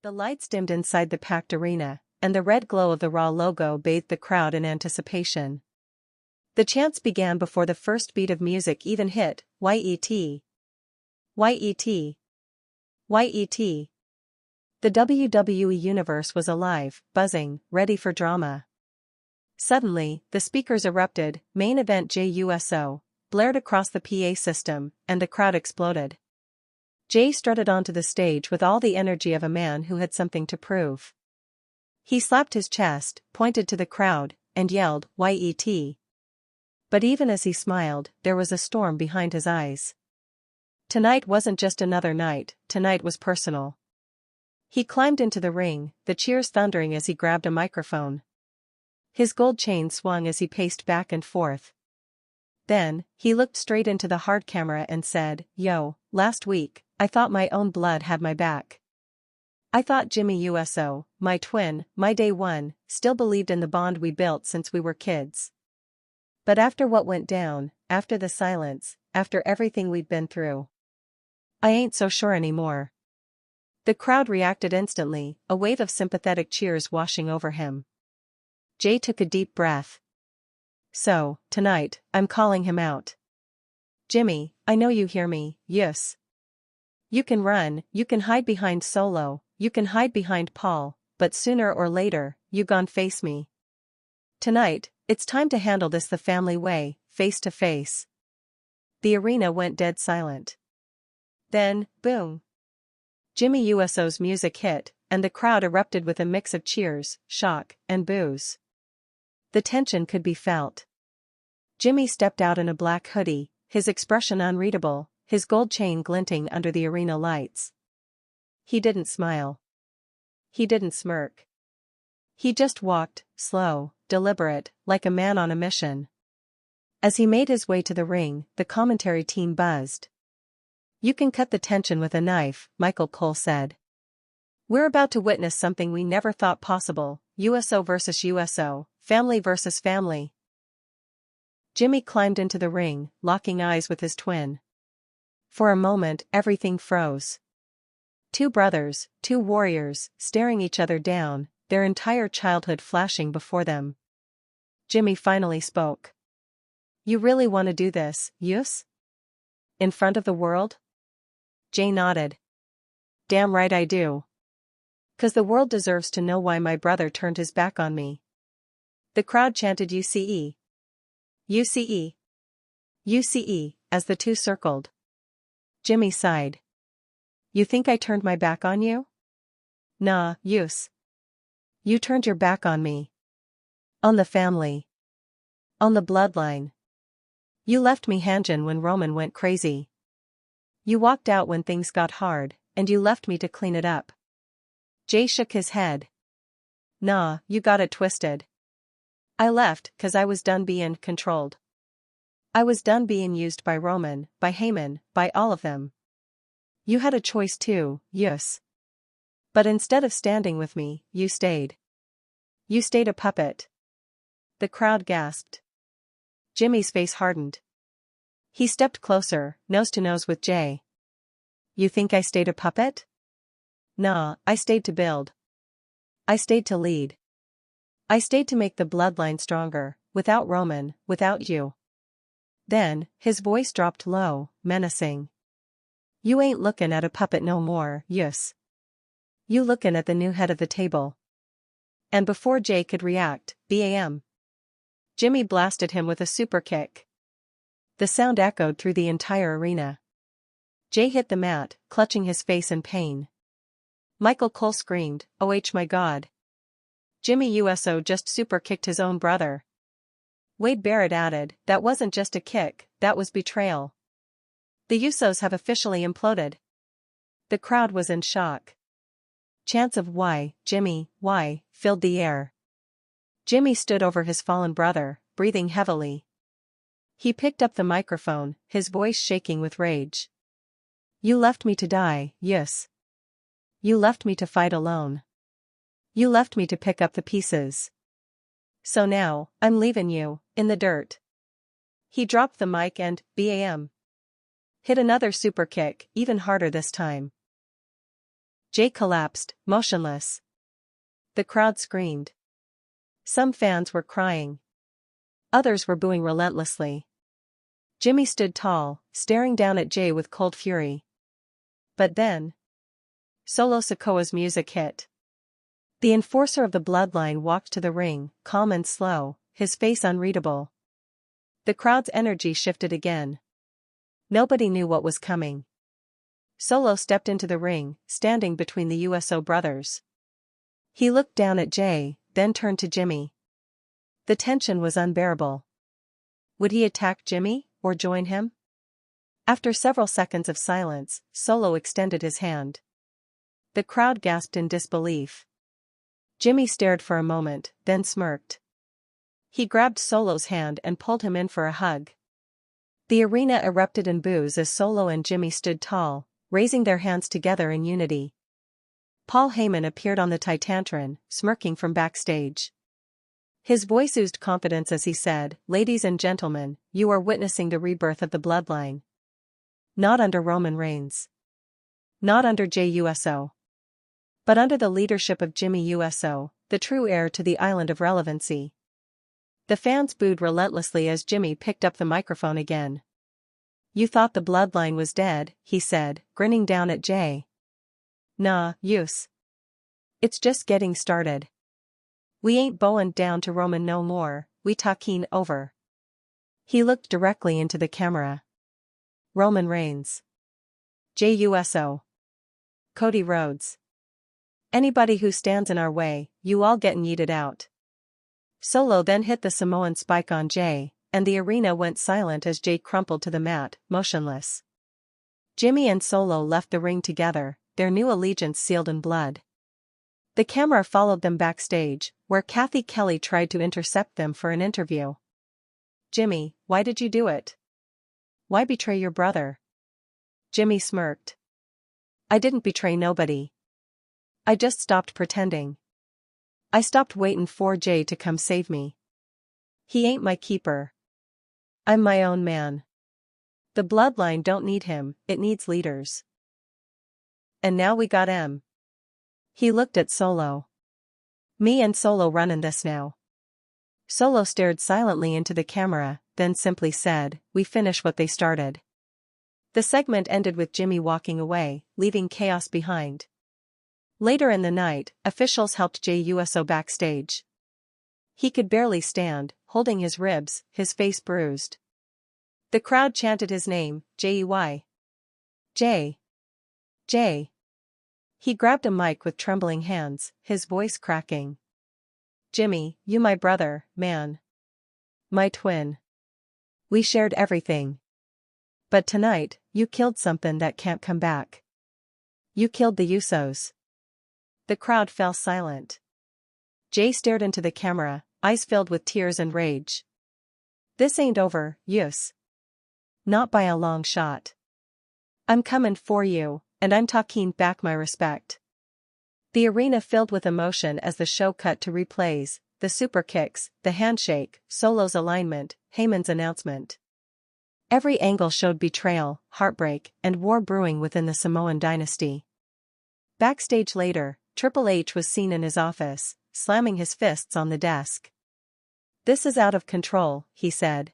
The lights dimmed inside the packed arena, and the red glow of the Raw logo bathed the crowd in anticipation. The chants began before the first beat of music even hit. YET. YET. YET. The WWE universe was alive, buzzing, ready for drama. Suddenly, the speakers erupted, main event USO, blared across the PA system, and the crowd exploded. Jay strutted onto the stage with all the energy of a man who had something to prove. He slapped his chest, pointed to the crowd, and yelled, YET. But even as he smiled, there was a storm behind his eyes. Tonight wasn't just another night, tonight was personal. He climbed into the ring, the cheers thundering as he grabbed a microphone. His gold chain swung as he paced back and forth. Then, he looked straight into the hard camera and said, "Yo, last week, I thought my own blood had my back. I thought Jimmy USO, my twin, my day one, still believed in the bond we built since we were kids. But after what went down, after the silence, after everything we'd been through, I ain't so sure anymore." The crowd reacted instantly, a wave of sympathetic cheers washing over him. Jay took a deep breath. "So, tonight, I'm calling him out. Jimmy, I know you hear me, yes. You can run, you can hide behind Solo, you can hide behind Paul, but sooner or later, you gon' face me. Tonight, it's time to handle this the family way, face to face." The arena went dead silent. Then, boom. Jimmy USO's music hit, and the crowd erupted with a mix of cheers, shock, and boos. The tension could be felt. Jimmy stepped out in a black hoodie, his expression unreadable, his gold chain glinting under the arena lights. He didn't smile. He didn't smirk. He just walked, slow, deliberate, like a man on a mission. As he made his way to the ring, the commentary team buzzed. "You can cut the tension with a knife," Michael Cole said. "We're about to witness something we never thought possible, USO versus USO, family versus family." Jimmy climbed into the ring, locking eyes with his twin. For a moment, everything froze. Two brothers, two warriors, staring each other down, their entire childhood flashing before them. Jimmy finally spoke. "You really want to do this, Yus? In front of the world?" Jay nodded. "Damn right I do. 'Cause the world deserves to know why my brother turned his back on me." The crowd chanted UCE. UCE. UCE, as the two circled. Jimmy sighed. "You think I turned my back on you?" "Nah, Yus. You turned your back on me. On the family. On the bloodline. You left me hangin' when Roman went crazy. You walked out when things got hard, and you left me to clean it up." Jay shook his head. "Nah, you got it twisted. I left 'cause I was done bein' controlled. I was done being used by Roman, by Heyman, by all of them. You had a choice too, Yus. But instead of standing with me, you stayed. You stayed a puppet." The crowd gasped. Jimmy's face hardened. He stepped closer, nose to nose with Jay. "You think I stayed a puppet?" "Nah, I stayed to build. I stayed to lead. I stayed to make the bloodline stronger, without Roman, without you." Then, his voice dropped low, menacing. "You ain't lookin' at a puppet no more, Yus. You lookin' at the new head of the table." And before Jay could react, BAM. Jimmy blasted him with a super kick. The sound echoed through the entire arena. Jay hit the mat, clutching his face in pain. Michael Cole screamed, "Oh my God. Jimmy USO just super kicked his own brother." Wade Barrett added, "That wasn't just a kick, that was betrayal. The USOs have officially imploded." The crowd was in shock. Chants of "Why, Jimmy, why," filled the air. Jimmy stood over his fallen brother, breathing heavily. He picked up the microphone, his voice shaking with rage. "You left me to die, Yus. You left me to fight alone. You left me to pick up the pieces. So now, I'm leaving you, in the dirt." He dropped the mic and, BAM. Hit another super kick, even harder this time. Jay collapsed, motionless. The crowd screamed. Some fans were crying. Others were booing relentlessly. Jimmy stood tall, staring down at Jay with cold fury. But then, Solo Sikoa's music hit. The enforcer of the bloodline walked to the ring, calm and slow, his face unreadable. The crowd's energy shifted again. Nobody knew what was coming. Solo stepped into the ring, standing between the USO brothers. He looked down at Jay, then turned to Jimmy. The tension was unbearable. Would he attack Jimmy, or join him? After several seconds of silence, Solo extended his hand. The crowd gasped in disbelief. Jimmy stared for a moment, then smirked. He grabbed Solo's hand and pulled him in for a hug. The arena erupted in boos as Solo and Jimmy stood tall, raising their hands together in unity. Paul Heyman appeared on the Titantron, smirking from backstage. His voice oozed confidence as he said, "Ladies and gentlemen, you are witnessing the rebirth of the bloodline. Not under Roman Reigns. Not under Jey USO. But under the leadership of Jimmy USO, the true heir to the island of relevancy." The fans booed relentlessly as Jimmy picked up the microphone again. "You thought the bloodline was dead," he said, grinning down at Jay. "Nah, use. It's just getting started. We ain't bowing down to Roman no more, we talking over." He looked directly into the camera. Roman Reigns. Jey USO. Cody Rhodes. Anybody who stands in our way, you all getting yeeted out. Solo then hit the Samoan spike on Jay, and the arena went silent as Jay crumpled to the mat, motionless. Jimmy and Solo left the ring together, their new allegiance sealed in blood. The camera followed them backstage, where Kathy Kelly tried to intercept them for an interview. "Jimmy, why did you do it? Why betray your brother?" Jimmy smirked. "I didn't betray nobody. I just stopped pretending. I stopped waiting for Jay to come save me. He ain't my keeper. I'm my own man. The bloodline don't need him, it needs leaders. And now we got M." He looked at Solo. "Me and Solo runnin' this now." Solo stared silently into the camera, then simply said, "We finish what they started." The segment ended with Jimmy walking away, leaving chaos behind. Later in the night, officials helped Jey USO backstage. He could barely stand, holding his ribs, his face bruised. The crowd chanted his name, Jey. Jay. Jay. He grabbed a mic with trembling hands, his voice cracking. "Jimmy, you my brother, man. My twin. We shared everything. But tonight, you killed something that can't come back. You killed the USOs." The crowd fell silent. Jay stared into the camera, eyes filled with tears and rage. "This ain't over, Us. Not by a long shot. I'm coming for you, and I'm talking back my respect." The arena filled with emotion as the show cut to replays, the super kicks, the handshake, Solo's alignment, Heyman's announcement. Every angle showed betrayal, heartbreak, and war brewing within the Samoan dynasty. Backstage later, Triple H was seen in his office, slamming his fists on the desk. "This is out of control," he said.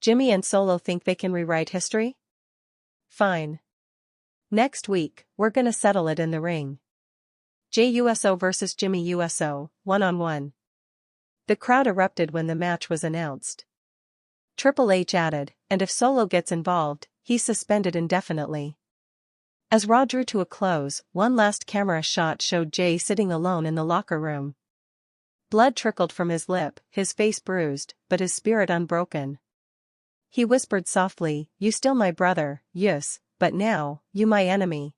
"Jimmy and Solo think they can rewrite history? Fine. Next week, we're gonna settle it in the ring. Jey USO versus Jimmy USO, one-on-one." The crowd erupted when the match was announced. Triple H added, "And if Solo gets involved, he's suspended indefinitely." As Raw drew to a close, one last camera shot showed Jay sitting alone in the locker room. Blood trickled from his lip, his face bruised, but his spirit unbroken. He whispered softly, "You still my brother, Yus, but now, you my enemy."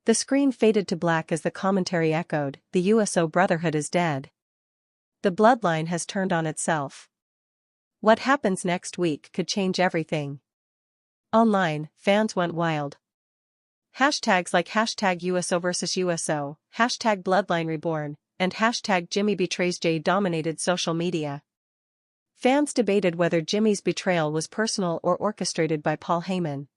The screen faded to black as the commentary echoed, "The USO Brotherhood is dead. The bloodline has turned on itself." What happens next week could change everything. Online, fans went wild. Hashtags like #USO vs USO, #Bloodline Reborn, and #Jimmy Betrays Jay dominated social media. Fans debated whether Jimmy's betrayal was personal or orchestrated by Paul Heyman.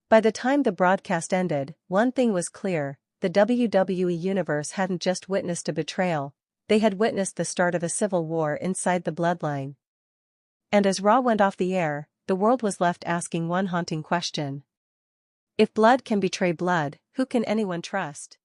By the time the broadcast ended, one thing was clear: the WWE Universe hadn't just witnessed a betrayal, they had witnessed the start of a civil war inside the bloodline. And as Raw went off the air, the world was left asking one haunting question. If blood can betray blood, who can anyone trust?